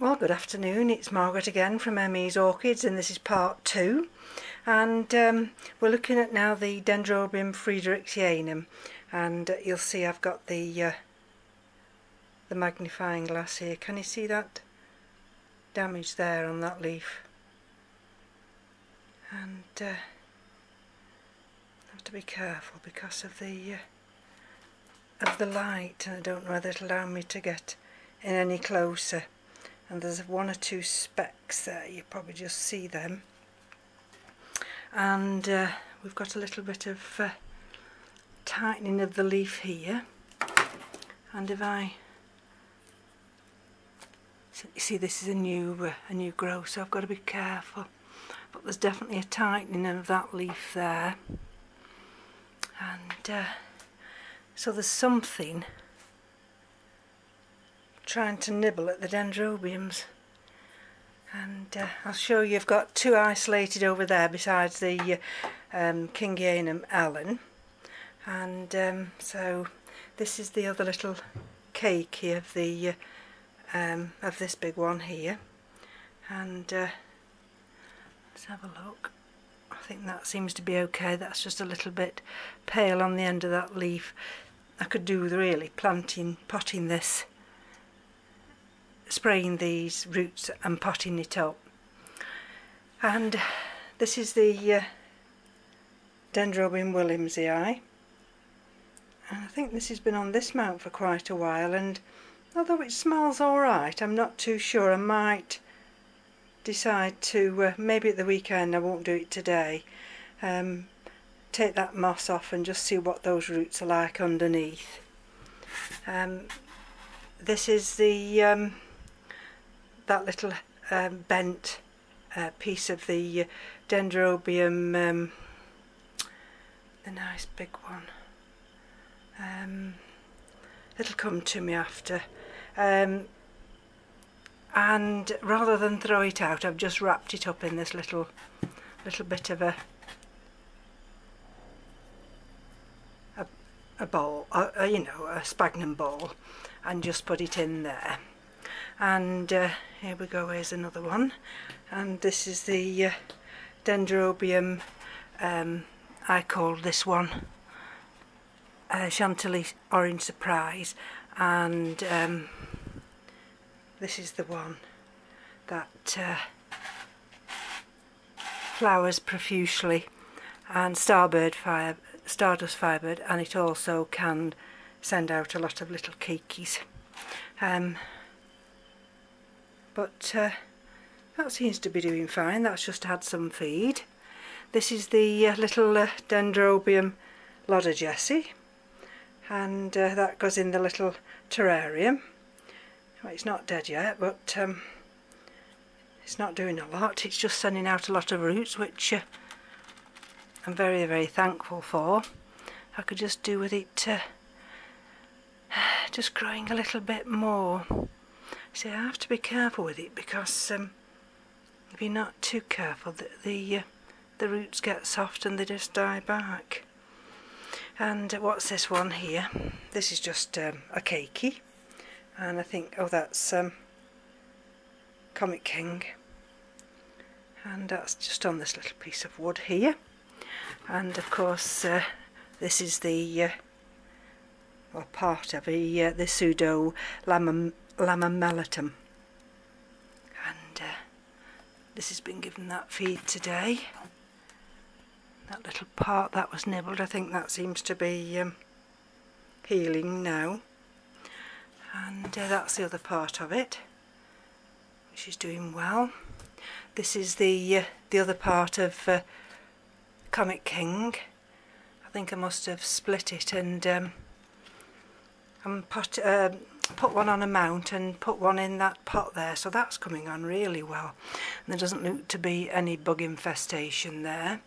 Well, good afternoon, it's Margaret again from M.E.s Orchids, and this is part 2, and we're looking at now the Dendrobium Friedrichianum, and you'll see I've got the magnifying glass here. Can you see that damage there on that leaf? And I have to be careful because of the light, and I don't know whether it'll allow me to get in any closer. And there's one or two specks there, you probably just see them. And we've got a little bit of tightening of the leaf here. And if I see, this is a new growth, so I've got to be careful. But there's definitely a tightening of that leaf there. And so there's something trying to nibble at the dendrobiums, and I'll show you. I've got two isolated over there besides the Kingianum allen, and so this is the other little cake here of the of this big one here, and let's have a look. I think that seems to be okay. That's just a little bit pale on the end of that leaf. I could do with really potting this, spraying these roots and potting it up. And this is the Dendrobium williamsii, and I think this has been on this mount for quite a while, and although it smells alright, I'm not too sure. I might decide to, maybe at the weekend, I won't do it today, take that moss off and just see what those roots are like underneath. This is the that little bent piece of the Dendrobium, the nice big one. It'll come to me after. And rather than throw it out, I've just wrapped it up in this little bit of a bowl, you know, a sphagnum bowl, and just put it in there. And here we go, here's another one, and this is the Dendrobium, I call this one Chantilly Orange Surprise, and this is the one that flowers profusely, and Stardust Firebird, and it also can send out a lot of little keikis. But that seems to be doing fine. That's just had some feed. This is the little Dendrobium Lodder Jessie, and that goes in the little terrarium. Well, it's not dead yet, but it's not doing a lot. It's just sending out a lot of roots, which I'm very, very thankful for. I could just do with it just growing a little bit more. See, I have to be careful with it, because if you're not too careful, the roots get soft and they just die back. And what's this one here? This is just a keiki, and I think, oh, that's Comic King, and that's just on this little piece of wood here. And of course this is the well, part of the pseudo Lamamelatum, and this has been given that feed today. That little part that was nibbled, I think that seems to be healing now, and that's the other part of it, which is doing well. This is the other part of Comic King. I think I must have split it and put one on a mount and put one in that pot there, so that's coming on really well, and there doesn't look to be any bug infestation there.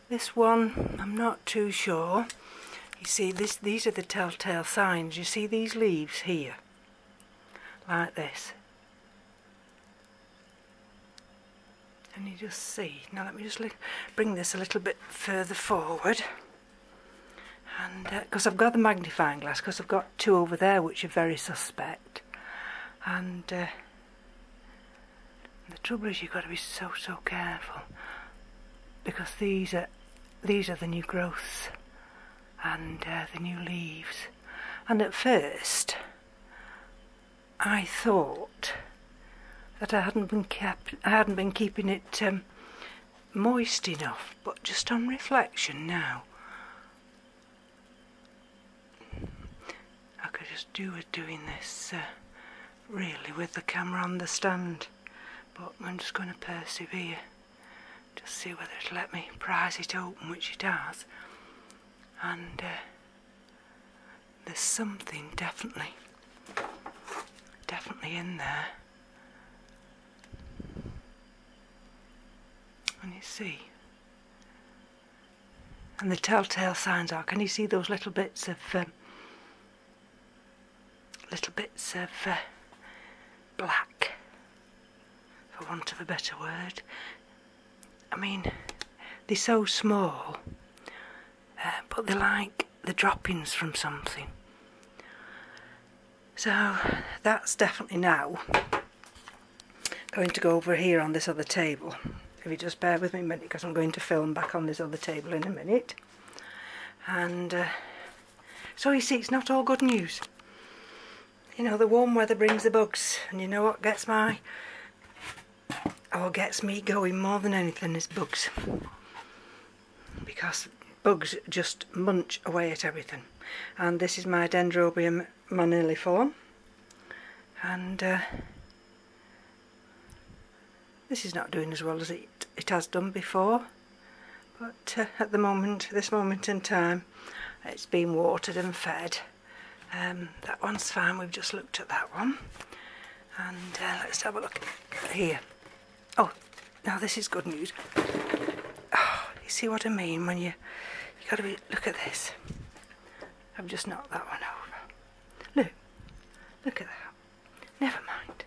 This one, I'm not too sure. You see, these are the telltale signs. You see these leaves here, like this, and you just see. Now let me just bring this a little bit further forward, and because I've got the magnifying glass, because I've got two over there which are very suspect, and The trouble is you've got to be so careful, because these are the new growths and the new leaves. And at first I thought that I hadn't been keeping it moist enough, but just on reflection now, I could just do with doing this really with the camera on the stand, but I'm just going to persevere, just see whether it'll let me prise it open, which it has. And there's something definitely in there. And you see, and the telltale signs are, can you see those little bits of black, for want of a better word? I mean, they're so small, but they're like the droppings from something. So that's definitely now going to go over here on this other table. If you just bear with me a minute, because I'm going to film back on this other table in a minute. And so you see, it's not all good news. You know, the warm weather brings the bugs, and you know what gets me going more than anything is bugs. Because bugs just munch away at everything. And this is my Dendrobium moniliform, and this is not doing as well as it has done before, but at this moment in time, it's been watered and fed. That one's fine. We've just looked at that one, and let's have a look here. Oh, now this is good news. Oh, you see what I mean when you got to look at this. I've just knocked that one over. Look at that. Never mind.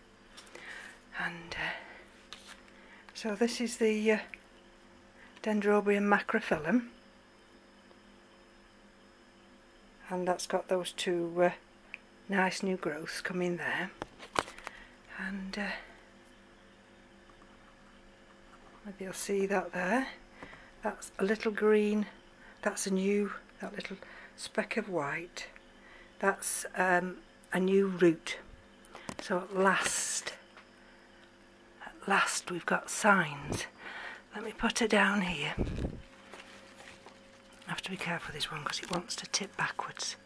And so this is the Dendrobium macrophyllum, and that's got those two nice new growths coming there. And maybe you'll see that there. That's a little green. That's that little speck of white. That's a new root. So at last we've got signs. Let me put her down here. I have to be careful with this one because it wants to tip backwards.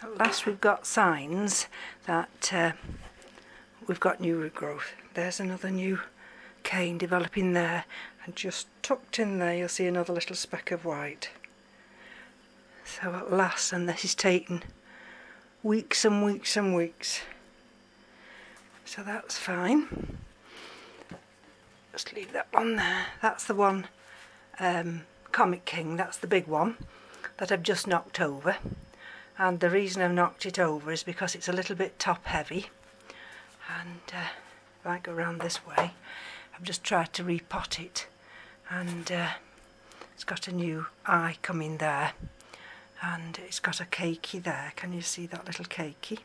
At last we've got signs that we've got new root growth. There's another new cane developing there, and just tucked in there you'll see another little speck of white. So at last, and this is taking weeks and weeks and weeks. So that's fine. Just leave that one there. That's the one, Comic King, that's the big one that I've just knocked over. And the reason I've knocked it over is because it's a little bit top heavy. And if I go around this way, I've just tried to repot it. And it's got a new eye coming there. And it's got a cakey there. Can you see that little cakey?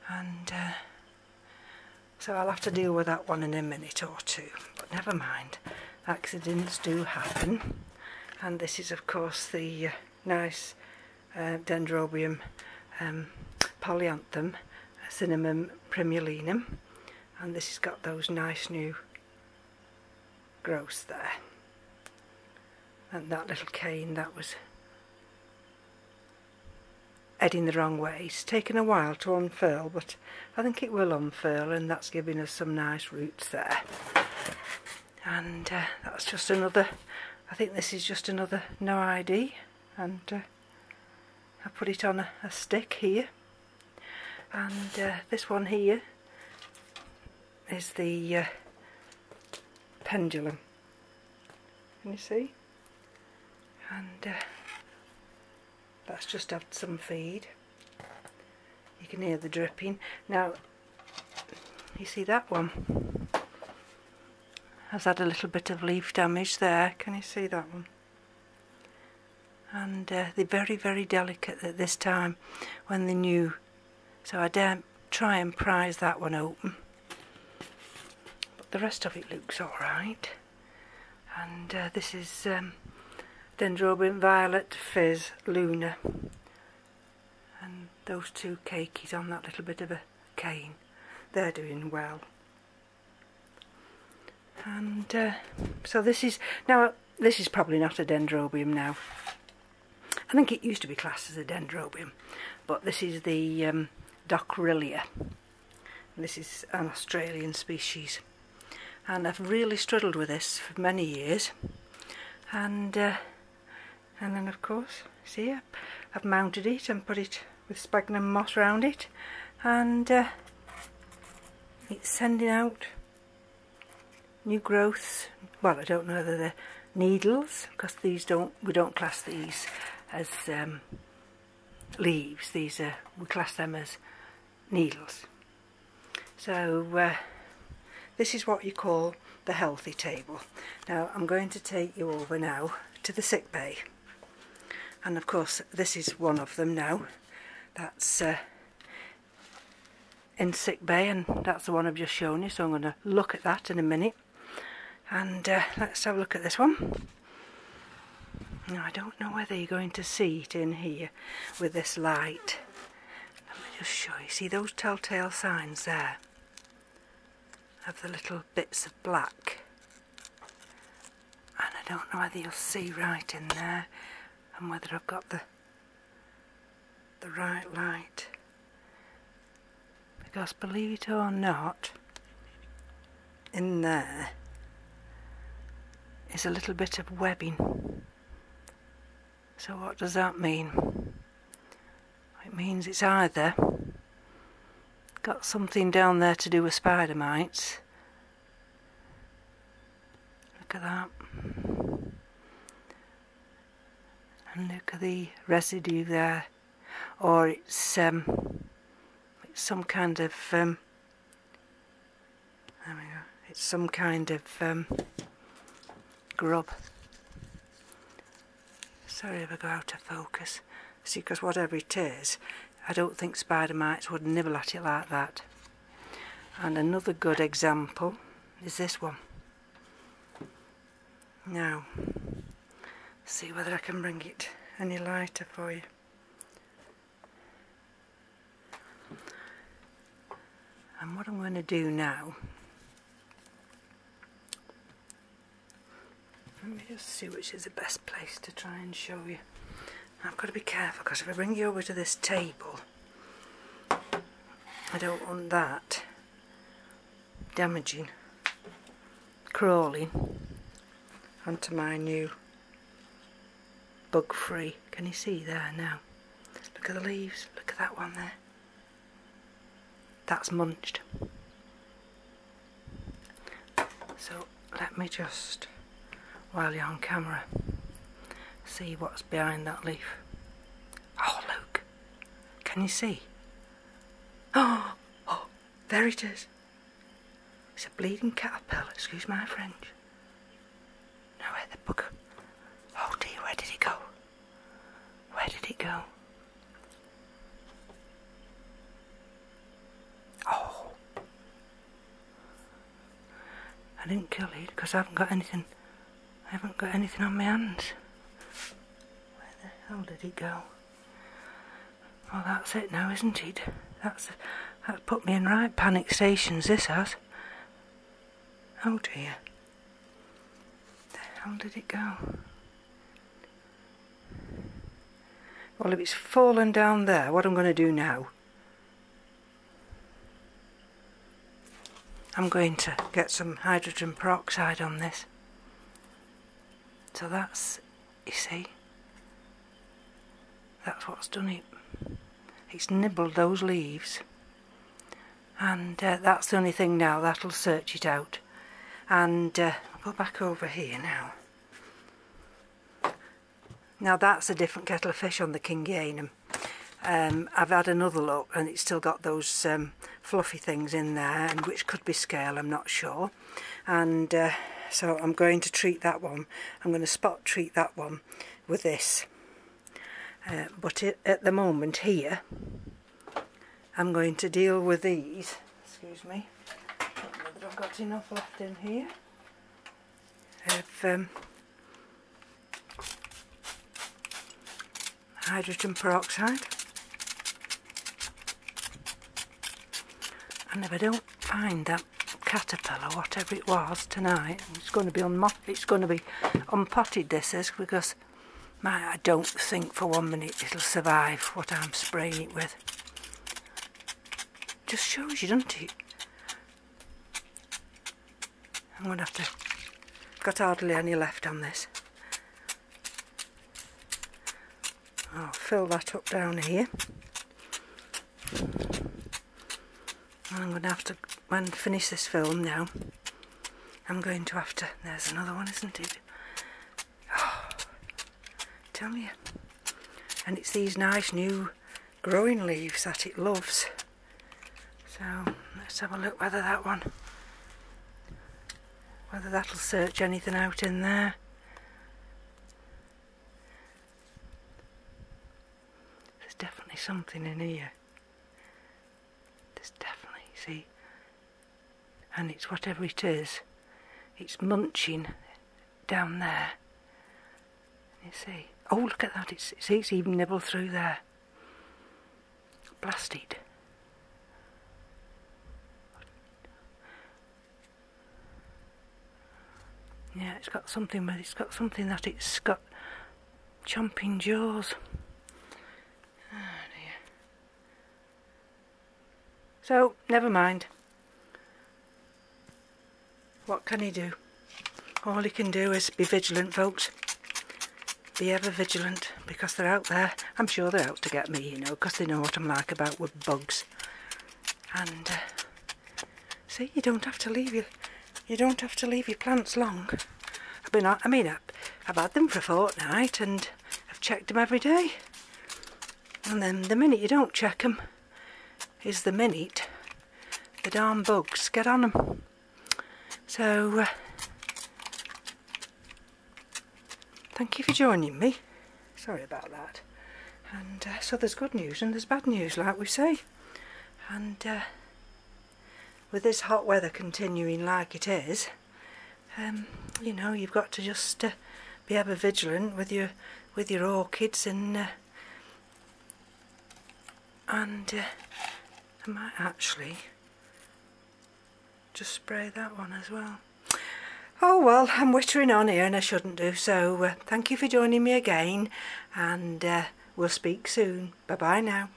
And so I'll have to deal with that one in a minute or two. But never mind. Accidents do happen. And this is, of course, the nice Dendrobium polyanthum, cinnamon primulinum. And this has got those nice new growths there. And that little cane, that was heading the wrong way. It's taken a while to unfurl, but I think it will unfurl, and that's giving us some nice roots there. And that's just another, I think this is just another no ID, and I put it on a stick here. And this one here is the pendulum. Can you see? And that's just had some feed. You can hear the dripping. Now, you see that one has had a little bit of leaf damage there. Can you see that one? And they're very, very delicate at this time when they're new. So I daren't try and prise that one open. the rest of it looks alright. And this is Dendrobium Violet, Fizz, Luna, and those two cakeys on that little bit of a cane, they're doing well. And so this is probably not a Dendrobium now. I think it used to be classed as a Dendrobium, but this is the Docrylia. This is an Australian species, and I've really struggled with this for many years. And then of course, see, I've mounted it and put it with sphagnum moss around it, and it's sending out new growths. Well, I don't know whether they're needles, because we don't class these as leaves. These we class them as needles. So this is what you call the healthy table. Now I'm going to take you over now to the sick bay, and of course this is one of them now. That's in sick bay, and that's the one I've just shown you, so I'm going to look at that in a minute. And let's have a look at this one. Now I don't know whether you're going to see it in here with this light. Let me just show you. See those telltale signs there of the little bits of black? And I don't know whether you'll see right in there, and whether I've got the right light. Because believe it or not, in there is a little bit of webbing. So what does that mean? It means it's either got something down there to do with spider mites. Look at that. And look at the residue there. Or it's some kind of there we go. It's some kind of grub. Sorry if I go out of focus. See, because whatever it is, I don't think spider mites would nibble at it like that. And another good example is this one. Now, see whether I can bring it any lighter for you. And what I'm going to do now, let me just see which is the best place to try and show you. I've got to be careful, because if I bring you over to this table, I don't want that damaging, crawling onto my new bug-free. Can you see there now? Look at the leaves, look at that one there. That's munched. So let me just, while you're on camera, see what's behind that leaf. Oh look, can you see? Oh, there it is. It's a bleeding caterpillar, excuse my French. Now where the bugger? Oh dear, where did it go? Where did it go? Oh, I didn't kill it because I haven't got anything on my hands. Where the hell did it go? Well, that's it now, isn't it? That's put me in right panic stations, this has. Oh dear. Where the hell did it go? Well, if it's fallen down there, what I'm going to do now, I'm going to get some hydrogen peroxide on this. So that's, you see, that's what's done it. It's nibbled those leaves, and that's the only thing now that'll search it out. And I'll go back over here now. Now that's a different kettle of fish on the Kingianum. I've had another look, and it's still got those fluffy things in there, and which could be scale, I'm not sure. And so I'm going to treat that one. I'm going to spot treat that one with this. But at the moment here, I'm going to deal with these. Excuse me. I've got enough left in here of hydrogen peroxide, and if I don't find that caterpillar, whatever it was, tonight, it's going to be unpotted, this is, because I don't think for 1 minute it'll survive what I'm spraying it with. Just shows you, doesn't it? I'm going to have to... got hardly any left on this. I'll fill that up down here. I'm going to have to, when I finish this film now, I'm going to have to... There's another one, isn't it? Oh, tell you. And it's these nice new growing leaves that it loves. So let's have a look whether that one... whether that'll search anything out in there. There's definitely something in here. There's definitely, see? And it's whatever it is, it's munching down there. You see? Oh, look at that, it's even nibbled through there. Blasted. Yeah, it's got something that it's got chomping jaws. Oh dear. So, never mind. What can he do? All he can do is be vigilant, folks. Be ever vigilant, because they're out there. I'm sure they're out to get me, you know, because they know what I'm like about with bugs. And see, you don't have to leave your plants long. I've had them for a fortnight and I've checked them every day. And then the minute you don't check them is the minute the darn bugs get on them. So, thank you for joining me. Sorry about that. And so there's good news and there's bad news, like we say. And with this hot weather continuing like it is, you know, you've got to just be ever vigilant with your orchids, and I might actually just spray that one as well. Oh well, I'm wittering on here and I shouldn't do, so thank you for joining me again, and we'll speak soon. Bye bye now.